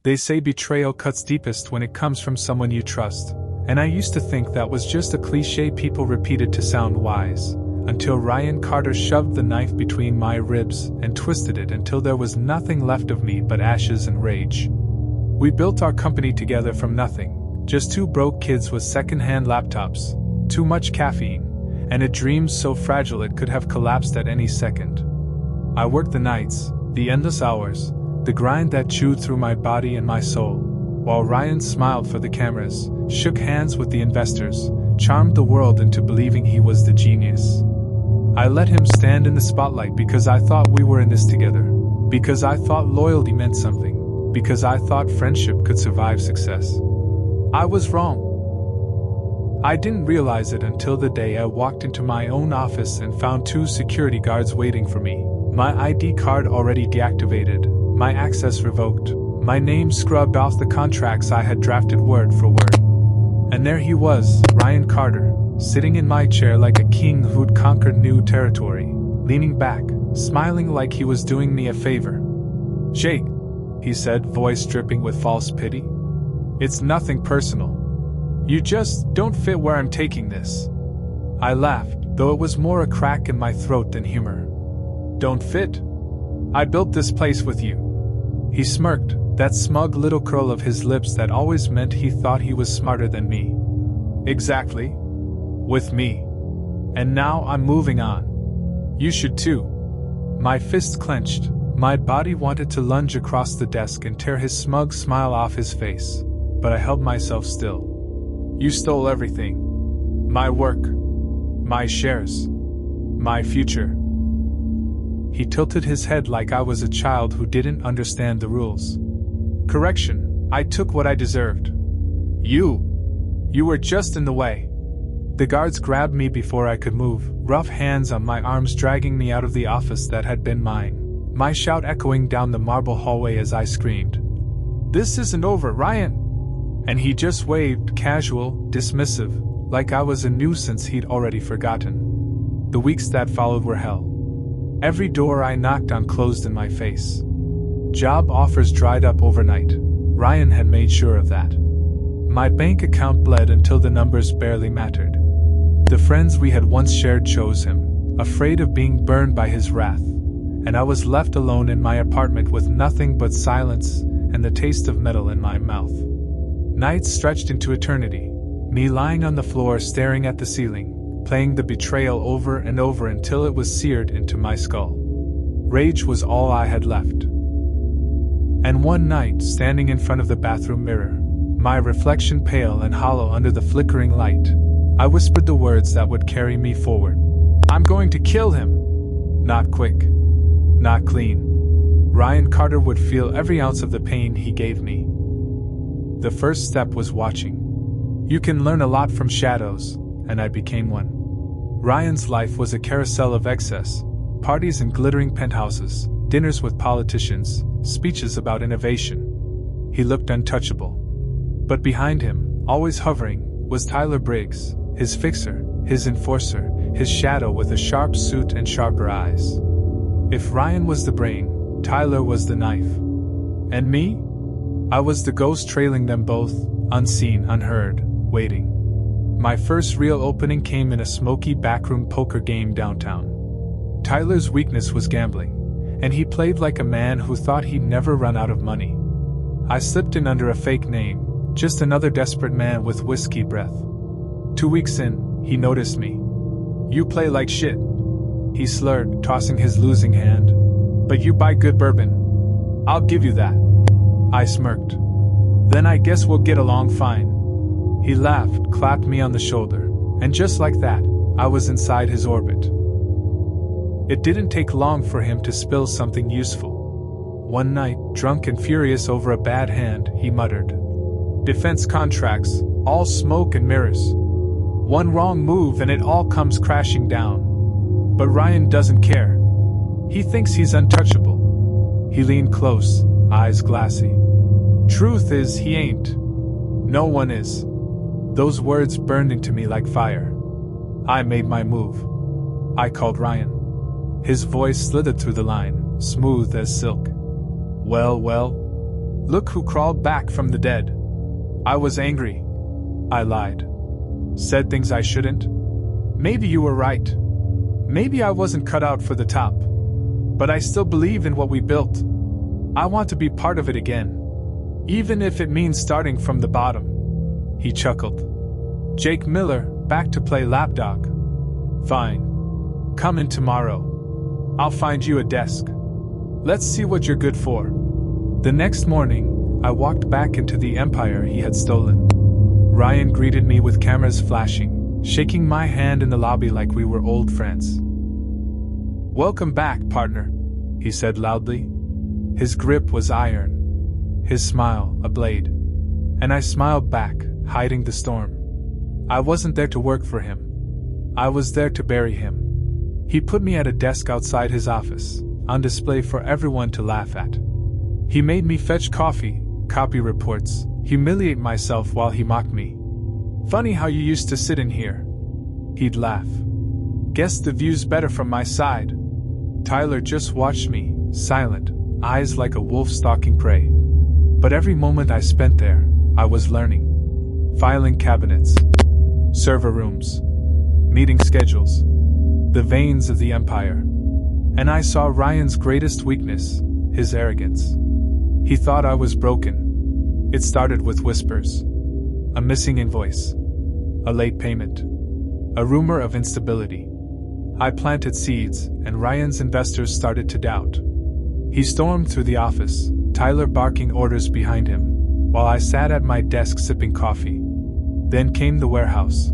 They say betrayal cuts deepest when it comes from someone you trust, and I used to think that was just a cliche people repeated to sound wise, until Ryan Carter shoved the knife between my ribs and twisted it until there was nothing left of me but ashes and rage. We built our company together from nothing, just two broke kids with second-hand laptops, too much caffeine, and a dream so fragile it could have collapsed at any second. I worked the nights, the endless hours, the grind that chewed through my body and my soul, while Ryan smiled for the cameras, shook hands with the investors, charmed the world into believing he was the genius. I let him stand in the spotlight because I thought we were in this together, because I thought loyalty meant something, because I thought friendship could survive success. I was wrong. I didn't realize it until the day I walked into my own office and found two security guards waiting for me, my ID card already deactivated, my access revoked, my name scrubbed off the contracts I had drafted word for word. And there he was, Ryan Carter, sitting in my chair like a king who'd conquered new territory, leaning back, smiling like he was doing me a favor. "Jake," he said, voice dripping with false pity. "It's nothing personal. You just don't fit where I'm taking this." I laughed, though it was more a crack in my throat than humor. "Don't fit? I built this place with you." He smirked, that smug little curl of his lips that always meant he thought he was smarter than me. "Exactly. With me. And now I'm moving on. You should too." My fist clenched, my body wanted to lunge across the desk and tear his smug smile off his face, but I held myself still. "You stole everything. My work. My shares. My future." He tilted his head like I was a child who didn't understand the rules. "Correction, I took what I deserved. You were just in the way." The guards grabbed me before I could move, rough hands on my arms dragging me out of the office that had been mine, my shout echoing down the marble hallway as I screamed, "This isn't over, Ryan!" And he just waved, casual, dismissive, like I was a nuisance he'd already forgotten. The weeks that followed were hell. Every door I knocked on closed in my face. Job offers dried up overnight. Ryan had made sure of that. My bank account bled until the numbers barely mattered. The friends we had once shared chose him, afraid of being burned by his wrath, and I was left alone in my apartment with nothing but silence and the taste of metal in my mouth. Nights stretched into eternity, me lying on the floor staring at the ceiling, playing the betrayal over and over until it was seared into my skull. Rage was all I had left. And one night, standing in front of the bathroom mirror, my reflection pale and hollow under the flickering light, I whispered the words that would carry me forward. "I'm going to kill him!" Not quick. Not clean. Ryan Carter would feel every ounce of the pain he gave me. The first step was watching. You can learn a lot from shadows, and I became one. Ryan's life was a carousel of excess, parties in glittering penthouses, dinners with politicians, speeches about innovation. He looked untouchable. But behind him, always hovering, was Tyler Briggs, his fixer, his enforcer, his shadow with a sharp suit and sharper eyes. If Ryan was the brain, Tyler was the knife. And me? I was the ghost trailing them both, unseen, unheard, waiting. My first real opening came in a smoky backroom poker game downtown. Tyler's weakness was gambling, and he played like a man who thought he'd never run out of money. I slipped in under a fake name, just another desperate man with whiskey breath. 2 weeks in, he noticed me. "You play like shit," he slurred, tossing his losing hand. "But you buy good bourbon. I'll give you that." I smirked. "Then I guess we'll get along fine." He laughed, clapped me on the shoulder, and just like that, I was inside his orbit. It didn't take long for him to spill something useful. One night, drunk and furious over a bad hand, he muttered, "Defense contracts, all smoke and mirrors. One wrong move and it all comes crashing down. But Ryan doesn't care. He thinks he's untouchable." He leaned close, eyes glassy. "Truth is, he ain't. No one is." Those words burned into me like fire. I made my move. I called Ryan. His voice slithered through the line, smooth as silk. Well, Look who crawled back from the dead. I was angry. I lied. Said things I shouldn't. Maybe you were right. Maybe I wasn't cut out for the top. But I still believe in what we built. I want to be part of it again. Even if it means starting from the bottom. He chuckled. Jake Miller, back to play lapdog. Fine. Come in tomorrow. I'll find you a desk. Let's see what you're good for. The next morning, I walked back into the empire he had stolen. Ryan greeted me with cameras flashing, shaking my hand in the lobby like we were old friends. Welcome back, partner, he said loudly. His grip was iron, his smile a blade. And I smiled back, hiding the storm. I wasn't there to work for him. I was there to bury him. He put me at a desk outside his office, on display for everyone to laugh at. He made me fetch coffee, copy reports, humiliate myself while he mocked me. Funny how you used to sit in here. He'd laugh. Guess the view's better from my side. Tyler just watched me, silent, eyes like a wolf stalking prey. But every moment I spent there, I was learning. Filing cabinets, server rooms, meeting schedules, the veins of the empire. And I saw Ryan's greatest weakness, his arrogance. He thought I was broken. It started with whispers. A missing invoice. A late payment. A rumor of instability. I planted seeds, and Ryan's investors started to doubt. He stormed through the office, Tyler barking orders behind him, while I sat at my desk sipping coffee. Then came the warehouse.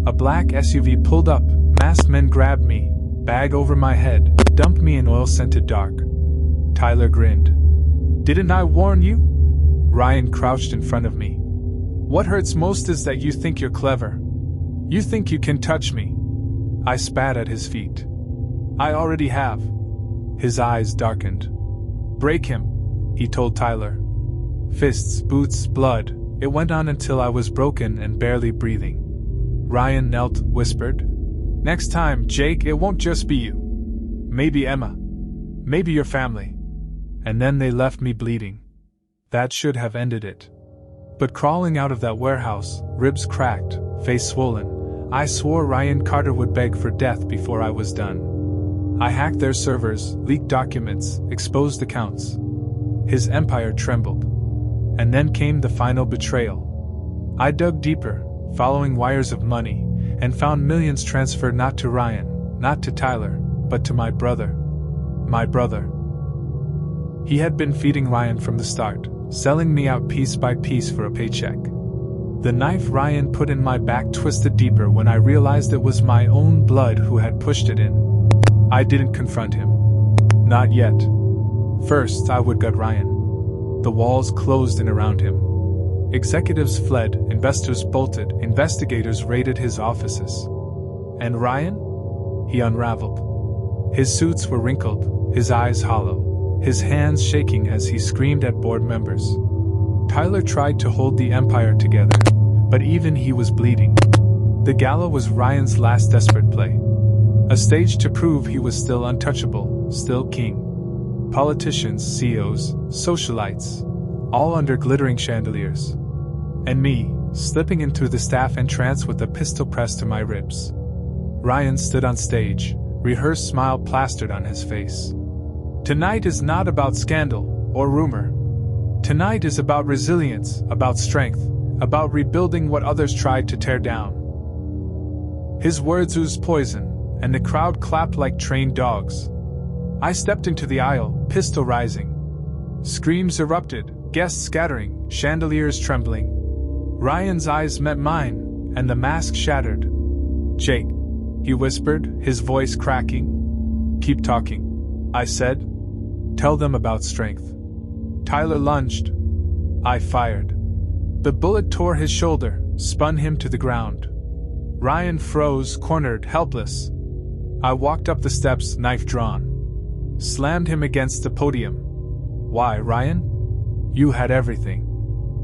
A black SUV pulled up, masked men grabbed me, bag over my head, dumped me in oil-scented dark. Tyler grinned. Didn't I warn you? Ryan crouched in front of me. What hurts most is that you think you're clever. You think you can touch me. I spat at his feet. I already have. His eyes darkened. Break him, he told Tyler. Fists, boots, blood. It went on until I was broken and barely breathing. Ryan knelt, whispered. Next time, Jake, it won't just be you. Maybe Emma. Maybe your family. And then they left me bleeding. That should have ended it. But crawling out of that warehouse, ribs cracked, face swollen, I swore Ryan Carter would beg for death before I was done. I hacked their servers, leaked documents, exposed accounts. His empire trembled. And then came the final betrayal. I dug deeper, following wires of money, and found millions transferred not to Ryan, not to Tyler, but to my brother. My brother. He had been feeding Ryan from the start, selling me out piece by piece for a paycheck. The knife Ryan put in my back twisted deeper when I realized it was my own blood who had pushed it in. I didn't confront him. Not yet. First, I would gut Ryan. The walls closed in around him. Executives fled, investors bolted, investigators raided his offices. And Ryan? He unraveled. His suits were wrinkled, his eyes hollow, his hands shaking as he screamed at board members. Tyler tried to hold the empire together, but even he was bleeding. The gala was Ryan's last desperate play. A stage to prove he was still untouchable, still king. Politicians, CEOs, socialites, all under glittering chandeliers. And me, slipping in through the staff entrance with a pistol pressed to my ribs. Ryan stood on stage, rehearsed smile plastered on his face. Tonight is not about scandal or rumor. Tonight is about resilience, about strength, about rebuilding what others tried to tear down. His words oozed poison, and the crowd clapped like trained dogs. I stepped into the aisle, pistol rising. Screams erupted, guests scattering, chandeliers trembling. Ryan's eyes met mine, and the mask shattered. Jake, he whispered, his voice cracking. Keep talking, I said. Tell them about strength. Tyler lunged. I fired. The bullet tore his shoulder, spun him to the ground. Ryan froze, cornered, helpless. I walked up the steps, knife drawn. Slammed him against the podium. Why, Ryan? You had everything.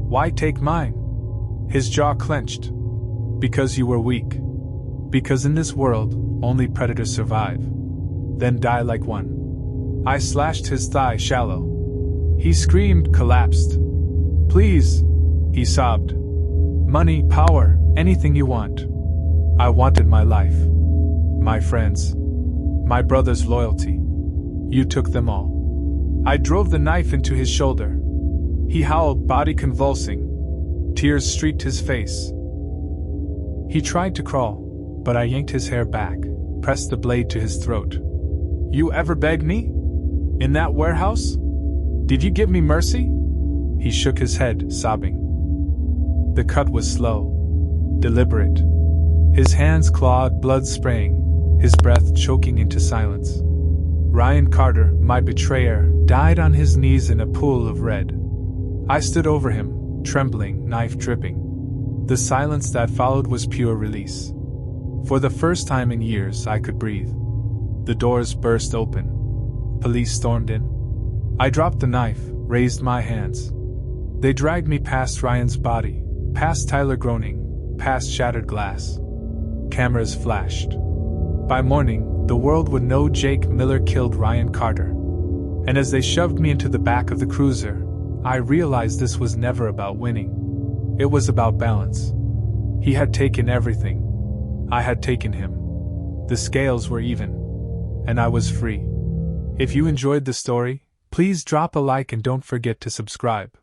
Why take mine? His jaw clenched. Because you were weak. Because in this world, only predators survive. Then die like one. I slashed his thigh shallow. He screamed, collapsed. Please, he sobbed. Money, power, anything you want. I wanted my life. My friends. My brother's loyalty. You took them all. I drove the knife into his shoulder. He howled, body convulsing. Tears streaked his face. He tried to crawl, but I yanked his hair back, pressed the blade to his throat. You ever begged me? In that warehouse? Did you give me mercy? He shook his head, sobbing. The cut was slow, deliberate. His hands clawed, blood spraying, his breath choking into silence. Ryan Carter, my betrayer, died on his knees in a pool of red. I stood over him, trembling, knife dripping. The silence that followed was pure release. For the first time in years, I could breathe. The doors burst open. Police stormed in. I dropped the knife, raised my hands. They dragged me past Ryan's body, past Tyler groaning, past shattered glass. Cameras flashed. By morning, the world would know Jake Miller killed Ryan Carter. And as they shoved me into the back of the cruiser, I realized this was never about winning. It was about balance. He had taken everything. I had taken him. The scales were even. And I was free. If you enjoyed the story, please drop a like and don't forget to subscribe.